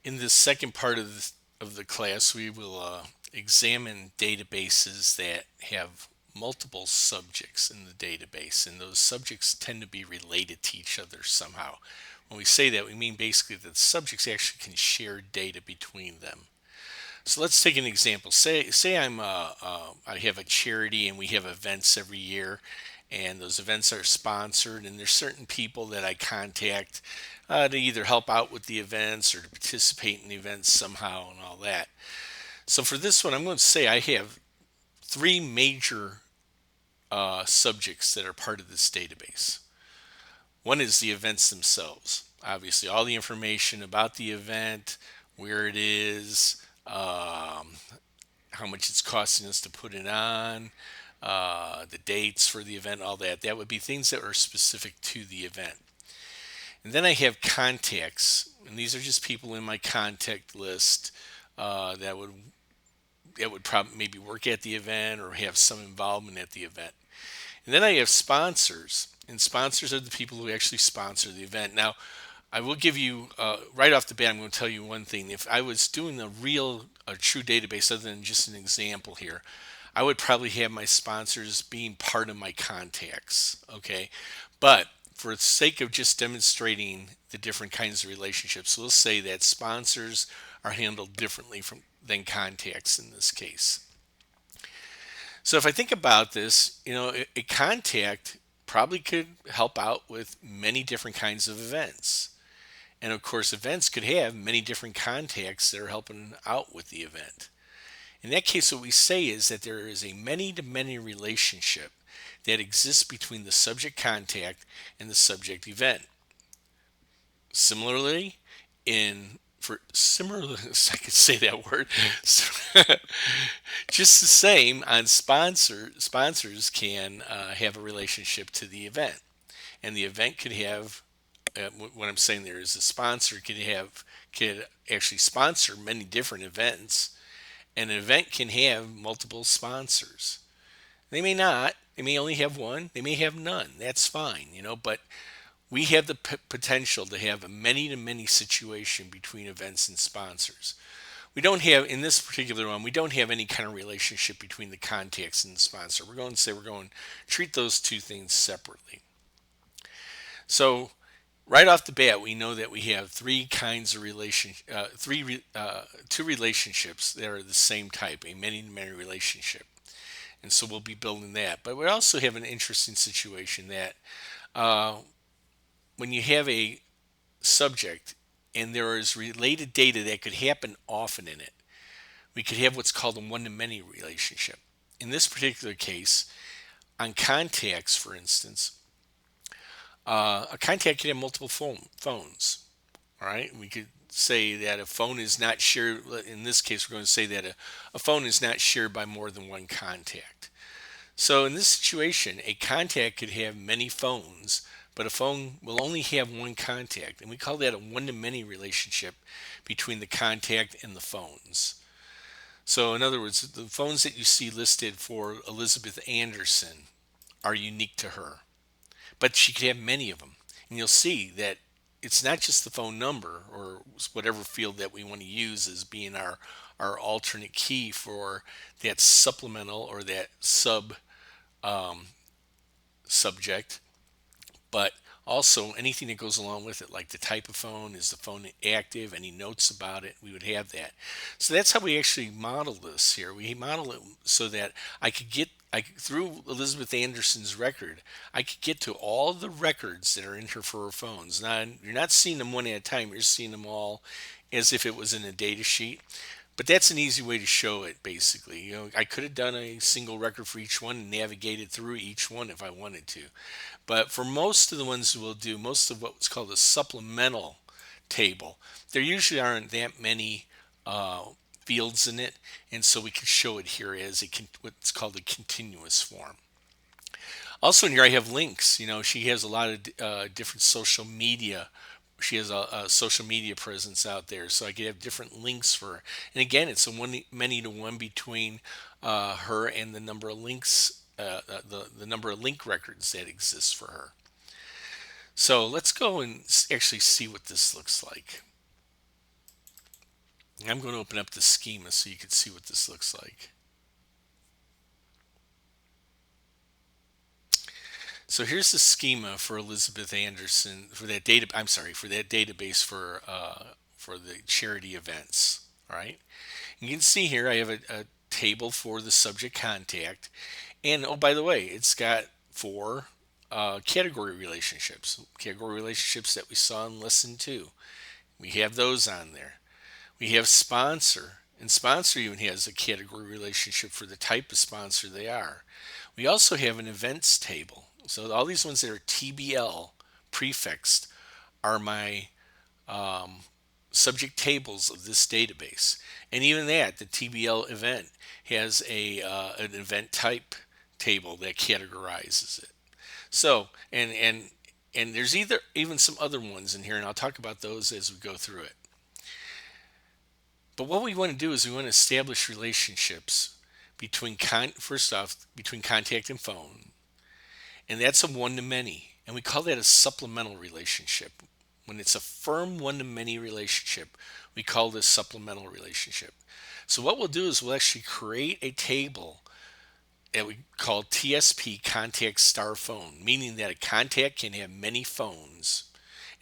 In the second part of the class, we will examine databases that have multiple subjects in the database, and those subjects tend to be related to each other somehow. When we say that, we mean basically that the subjects actually can share data between them. So let's take an example. Say I have a charity and we have events every year, and those events are sponsored, and there's certain people that I contact to either help out with the events or to participate in the events somehow and all that. So for this one, I'm going to say I have three major subjects that are part of this database. One is the events themselves. Obviously, all the information about the event, where it is, how much it's costing us to put it on, the dates for the event, all that. That would be things that are specific to the event. And then I have contacts, and these are just people in my contact list that would probably maybe work at the event or have some involvement at the event. And then I have sponsors, and sponsors are the people who actually sponsor the event. Now, I will give you right off the bat. I'm going to tell you one thing. If I was doing a true database, other than just an example here, I would probably have my sponsors being part of my contacts. Okay, but for the sake of just demonstrating the different kinds of relationships, we'll say that sponsors are handled differently from than contacts in this case. So if I think about this, a contact probably could help out with many different kinds of events. And of course, events could have many different contacts that are helping out with the event. In that case, what we say is that there is a many to many relationship that exists between the subject contact and the subject event. Similarly, in for similar, I could say that word. Just the same on sponsors can have a relationship to the event, and the event could have what I'm saying there is a sponsor could actually sponsor many different events, and an event can have multiple sponsors. They may not. They may only have one. They may have none. That's fine. But we have the potential to have a many to many situation between events and sponsors. We don't have, in this particular one, we don't have any kind of relationship between the contacts and the sponsor. We're going to say we're going to treat those two things separately. So right off the bat, we know that we have three kinds of two relationships that are the same type, a many-to-many relationship, and so we'll be building that. But we also have an interesting situation that uh, when you have a subject and there is related data that could happen often in it, we could have what's called a one-to-many relationship. In this particular case, on contacts, for instance, a contact could have multiple phones. All right, we could say that a phone is not shared. In this case, we're going to say that a phone is not shared by more than one contact. So in this situation, a contact could have many phones, but a phone will only have one contact, and we call that a one-to-many relationship between the contact and the phones. So in other words, the phones that you see listed for Elizabeth Anderson are unique to her, but she could have many of them. And you'll see that it's not just the phone number or whatever field that we want to use as being our alternate key for that supplemental or that um, subject, but also anything that goes along with it, like the type of phone, is the phone active, any notes about it, we would have that. So that's how we actually model this here. We model it so that through Elizabeth Anderson's record, I could get to all the records that are in her for her phones. Now, you're not seeing them one at a time, you're seeing them all as if it was in a data sheet. But that's an easy way to show it, basically. I could have done a single record for each one and navigated through each one if I wanted to. But for most of the ones we'll do, most of what's called a supplemental table, there usually aren't that many fields in it, and so we can show it here as what's called a continuous form. Also in here I have links. She has a lot of different social media. She has a social media presence out there, so I could have different links for her. And again, it's a many to one between her and the number of links, the number of link records that exist for her. So let's go and actually see what this looks like. I'm going to open up the schema so you can see what this looks like. So here's the schema for Elizabeth Anderson for that data. I'm sorry, for that database for the charity events. All right. You can see here I have a table for the subject contact, and oh, by the way, it's got four category relationships that we saw in lesson two. We have those on there. We have sponsor, and sponsor even has a category relationship for the type of sponsor they are. We also have an events table. So all these ones that are TBL prefixed are my subject tables of this database. And even that, the TBL event has an event type table that categorizes it. So, and there's even some other ones in here, and I'll talk about those as we go through it. But what we want to do is we want to establish relationships first off, between contact and phone, and that's a one to many, and we call that a supplemental relationship. When it's a firm one to many relationship, we call this supplemental relationship. So what we'll do is we'll actually create a table that we call TSP, contact star phone, meaning that a contact can have many phones.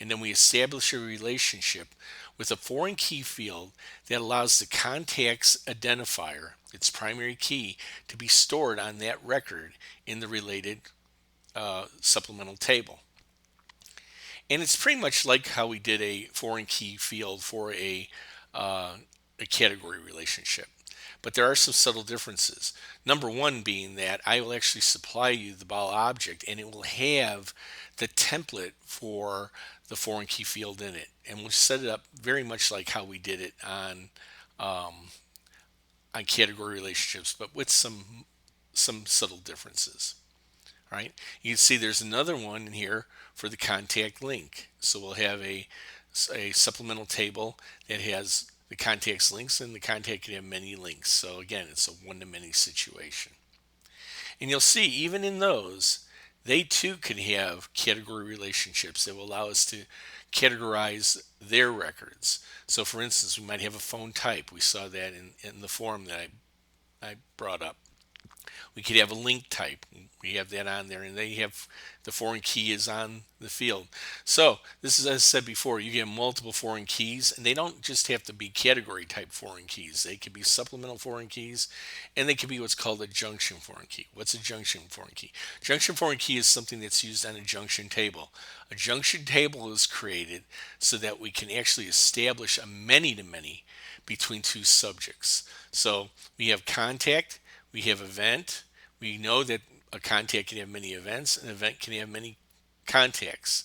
And then we establish a relationship with a foreign key field that allows the contact's identifier, its primary key, to be stored on that record in the related supplemental table. And it's pretty much like how we did a foreign key field for a category relationship. But there are some subtle differences. Number one being that I will actually supply you the ball object and it will have the template for the foreign key field in it. And we'll set it up very much like how we did it on category relationships, but with some subtle differences. Right? You can see there's another one in here for the contact link. So we'll have a supplemental table that has the contact's links, and the contact can have many links. So again, it's a one-to-many situation. And you'll see even in those, they too can have category relationships that will allow us to categorize their records. So for instance, we might have a phone type. We saw that in the form that I brought up. We could have a link type. We have that on there, and they have the foreign key is on the field. So this is, as I said before, you get multiple foreign keys, and they don't just have to be category type foreign keys. They could be supplemental foreign keys, and they could be what's called a junction foreign key. What's a junction foreign key? Junction foreign key is something that's used on a junction table. A junction table is created so that we can actually establish a many-to-many between two subjects. So we have contact, we have event. We know that a contact can have many events, an event can have many contacts.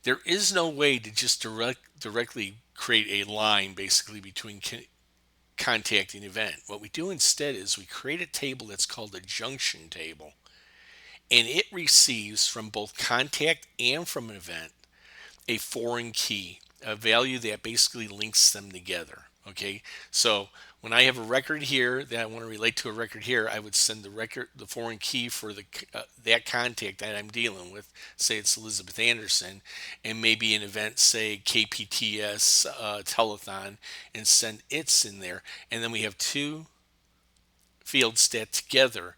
There is no way to just directly create a line basically between contact and event. What we do instead is we create a table that's called a junction table, and it receives from both contact and from an event a foreign key, a value that basically links them together. Okay, so when I have a record here that I want to relate to a record here, I would send the foreign key for that contact that I'm dealing with. Say it's Elizabeth Anderson, and maybe an event, say KPTS telethon, and send its in there, and then we have two fields that together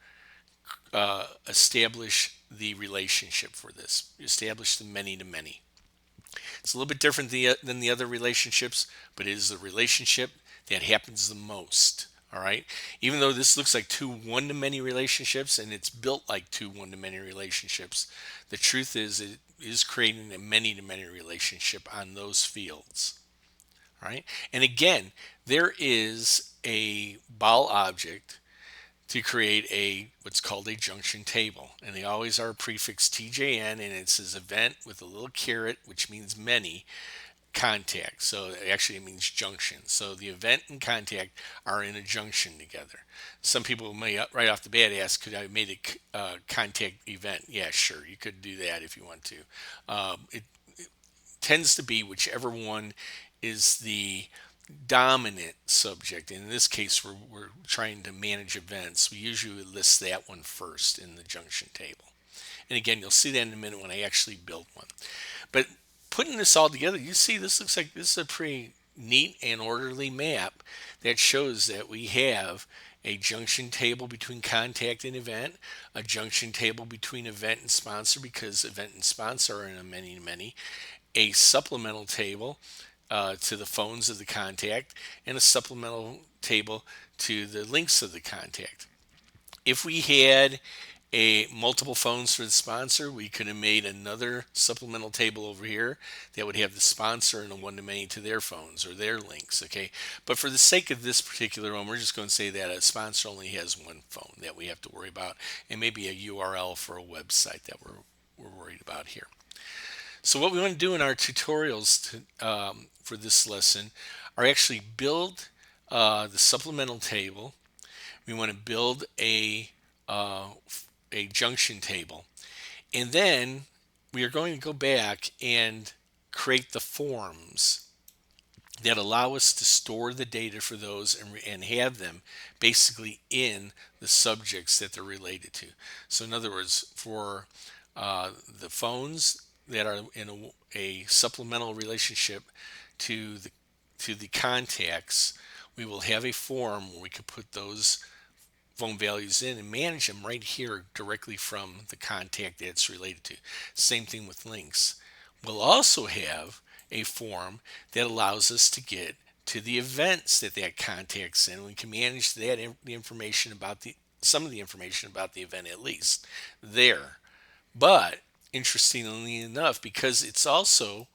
establish the relationship for this. Establish the many to many. It's a little bit different than the other relationships, but it is the relationship that happens the most. All right. Even though this looks like two one to many relationships and it's built like two one to many relationships, the truth is it is creating a many to many relationship on those fields. All right. And again, there is a ball object to create what's called a junction table, and they always are prefixed TJN, and it says event with a little caret, which means many contact. So actually it means junction. So the event and contact are in a junction together. Some people may right off the bat ask, could I make a contact event? Yeah, sure, you could do that if you want to. It tends to be whichever one is the dominant subject. In this case, we're trying to manage events. We usually list that one first in the junction table. And again, you'll see that in a minute when I actually build one. But putting this all together, you see this looks like this is a pretty neat and orderly map that shows that we have a junction table between contact and event, a junction table between event and sponsor because event and sponsor are in a many, a supplemental table to the phones of the contact, and a supplemental table to the links of the contact. If we had a multiple phones for the sponsor, we could have made another supplemental table over here that would have the sponsor and a one-to-many to their phones or their links. Okay, but for the sake of this particular one, we're just going to say that a sponsor only has one phone that we have to worry about, and maybe a URL for a website that we're worried about here. So what we want to do in our tutorials for this lesson are actually build the supplemental table. We want to build a junction table, and then we are going to go back and create the forms that allow us to store the data for those and have them basically in the subjects that they're related to. So in other words, for the phones that are in a supplemental relationship to the contacts, we will have a form where we can put those phone values in and manage them right here directly from the contact that it's related to. Same thing with links. We'll also have a form that allows us to get to the events that contact's in. We can manage that the information about some of the information about the event at least there. But interestingly enough, because it's also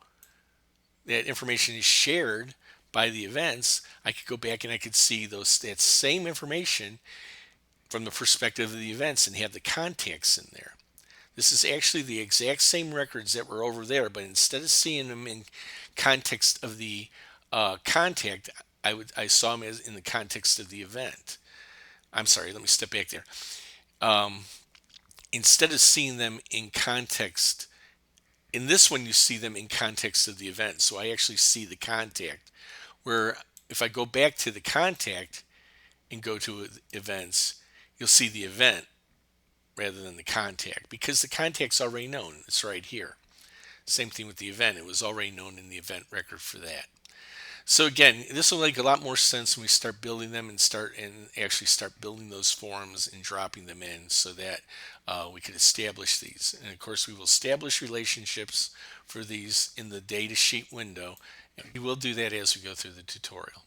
that information is shared by the events, I could go back and I could see that same information from the perspective of the events and have the contacts in there. This is actually the exact same records that were over there, but instead of seeing them in context of the contact, I saw them as in the context of the event. I'm sorry, let me step back there. Instead of seeing them in context, in this one you see them in context of the event. So I actually see the contact. Where if I go back to the contact and go to events, you'll see the event rather than the contact because the contact's already known. It's right here. Same thing with the event. It was already known in the event record for that. So again, this will make a lot more sense when we start building them and actually start building those forms and dropping them in so that we can establish these. And of course, we will establish relationships for these in the data sheet window. And we will do that as we go through the tutorial.